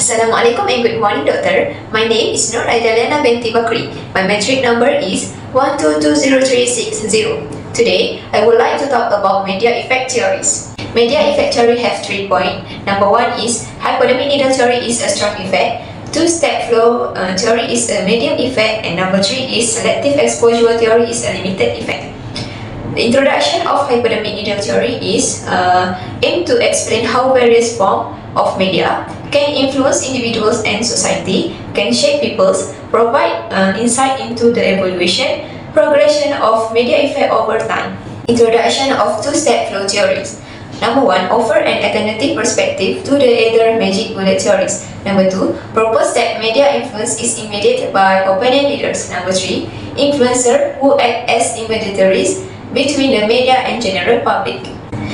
Assalamualaikum and good morning, doctor. My name is Nur Aidalena binti Bakri. My metric number is 1220360. Today, I would like to talk about media effect theories. Media effect theory have 3 points. Number 1 is hypodermic needle theory is a strong effect. Two-step flow theory is a medium effect. And number 3 is selective exposure theory is a limited effect. The introduction of hypodermic needle theory is aimed to explain how various forms of media can influence individuals and society, can shape peoples, provide insight into the evolution, progression of media effect over time. Introduction of two-step flow theories. Number 1, offer an alternative perspective to the other magic bullet theories. Number 2, propose that media influence is mediated by opinion leaders. Number 3, influencers who act as intermediaries between the media and general public.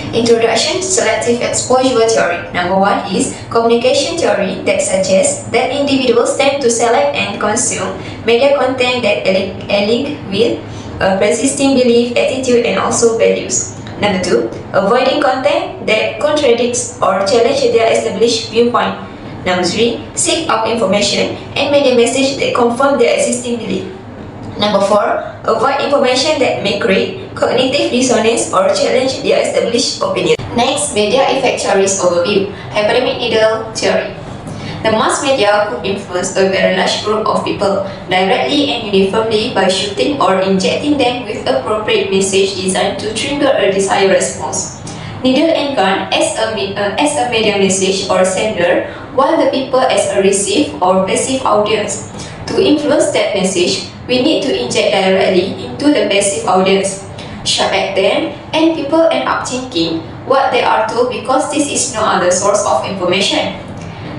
Introduction to selective exposure theory. Number 1 is communication theory that suggests that individuals tend to select and consume media content that align with persisting belief, attitude, and also values. Number 2, avoiding content that contradicts or challenges their established viewpoint. Number 3, seek out information and media message that confirm their existing belief. Number 4, avoid information that may create cognitive dissonance or challenge their established opinion. Next, media effect theories overview. Hypodermic needle theory. The mass media could influence a very large group of people directly and uniformly by shooting or injecting them with appropriate message designed to trigger a desired response. Needle and gun as a media message or sender, while the people as a receive or passive audience. To influence that message, we need to inject directly into the passive audience. Shout at them, and people end up thinking what they are told because this is no other source of information.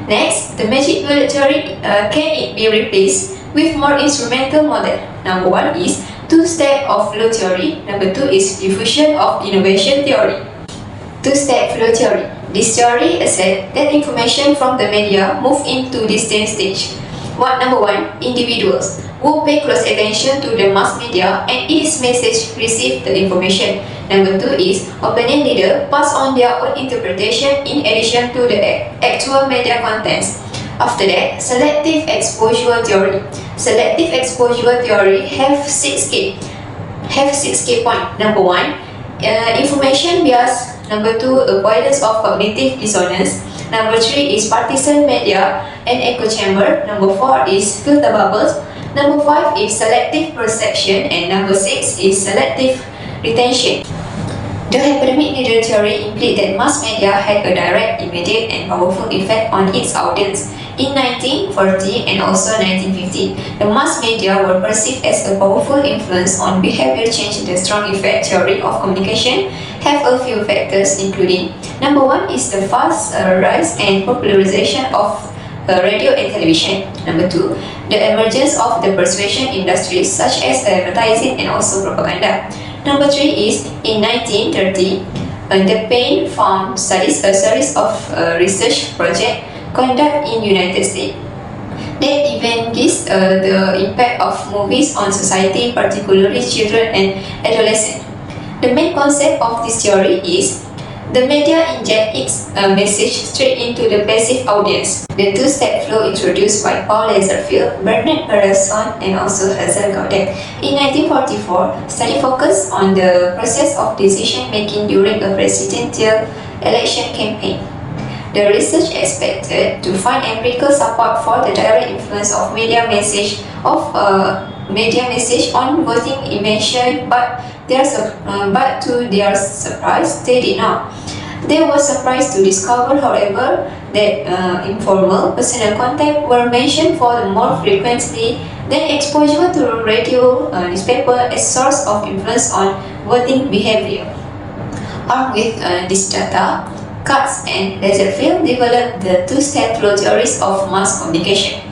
Next, the magic bullet theory can it be replaced with more instrumental model. Number 1 is two-step of flow theory. Number 2 is diffusion of innovation theory. Two-step flow theory. This theory asserts that information from the media move into distinct stage. Number 1, individuals who pay close attention to the mass media and its message receive the information. Number 2 is opinion leader pass on their own interpretation in addition to the actual media contents. After that, selective exposure theory. Selective exposure theory have 6 key points. Number 1, information bias. Number 2, avoidance of cognitive dissonance. Number 3 is partisan media and echo chamber. Number 4 is filter bubbles. Number 5 is selective perception. And number 6 is selective retention. The hypodermic needle theory implied that mass media had a direct, immediate, and powerful effect on its audience. In 1940 and also 1950, the mass media were perceived as a powerful influence on behavior change. The strong effect theory of communication have a few factors including number 1 is the fast rise and popularization of radio and television. Number 2, the emergence of the persuasion industries such as advertising and also propaganda. Number 3 is in 1930, the Payne Farm studies a series of research projects conducted in United States that evaluates the impact of movies on society, particularly children and adolescents. The main concept of this theory is the media inject its message straight into the passive audience. The two-step flow introduced by Paul Lazarsfeld, Bernard Pearson, and also Hazel Gaudet. In 1944, study focused on the process of decision-making during a presidential election campaign. The research expected to find empirical support for the direct influence of media message on voting emission, but to their surprise, they did not. They were surprised to discover, however, that informal personal contact were mentioned for more frequently than exposure to radio, newspaper as source of influence on voting behavior. Armed with this data, Katz and Lazarsfeld developed the two-step flow theories of mass communication.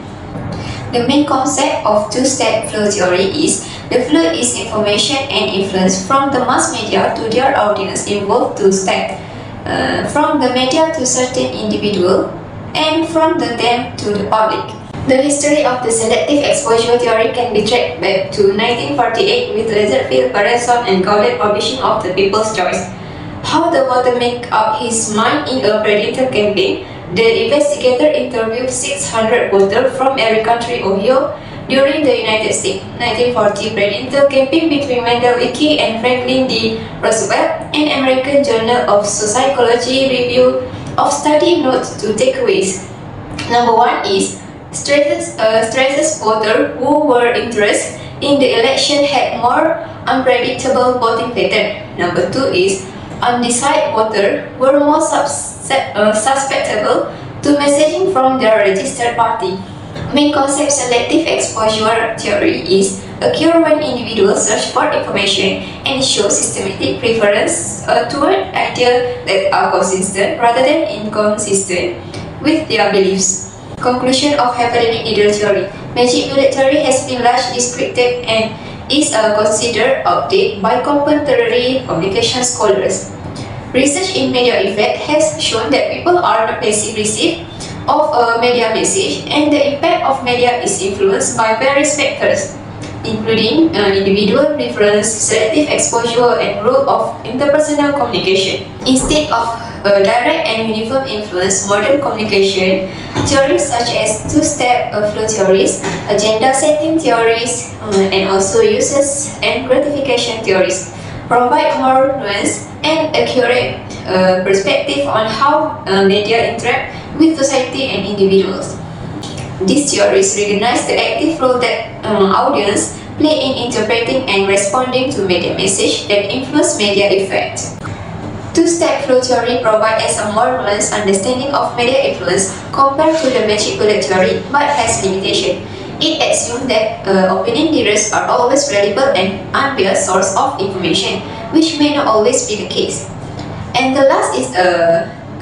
The main concept of two-step flow theory is the flow is information and influence from the mass media to their audience involved two steps, from the media to certain individual and from them to the public. The history of the selective exposure theory can be tracked back to 1948 with Lazarsfeld, Pearson, and Gaudet publishing of The People's Choice. How the voter make up his mind in a presidential campaign The investigator interviewed 600 voters from every country Ohio during the United States 1940 presidential campaign between Mendel Leakey and Franklin D. Roosevelt. An American Journal of Psychology review of study notes to takeaways. Number one is stresses voters who were interested in the election had more unpredictable voting pattern. Number two is undecided voters were more susceptible to messaging from their registered party. Main concept selective exposure theory is occur when individuals search for information and show systematic preference toward ideas that are consistent rather than inconsistent with their beliefs. Conclusion of hypodermic needle theory. Magic bullet theory has been largely discredited and is considered outdated by contemporary communication scholars. Research in media effect has shown that people are not passive recipients of a media message, and the impact of media is influenced by various factors, including individual preference, selective exposure, and role of interpersonal communication. Instead of direct and uniform influence, modern communication theories such as two-step flow theories, agenda setting theories, and also uses and gratification theories provide more nuanced and accurate perspective on how media interact with society and individuals. These theories recognize the active role that audience play in interpreting and responding to media message that influence media effect. Two-step flow theory provides a more nuanced understanding of media influence compared to the magic bullet theory, but has limitation. It assumes that opinion leaders are always reliable and unbiased source of information, which may not always be the case. And the last is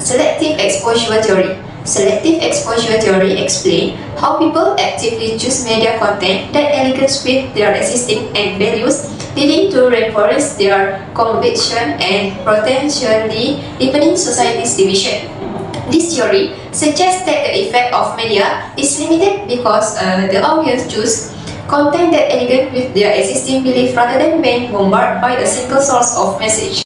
selective exposure theory. Selective exposure theory explains how people actively choose media content that aligns with their existing and values, leading to reinforce their conviction and potentially deepening society's division. This theory suggests that the effect of media is limited because the audience choose content that aligns with their existing belief rather than being bombarded by a single source of message.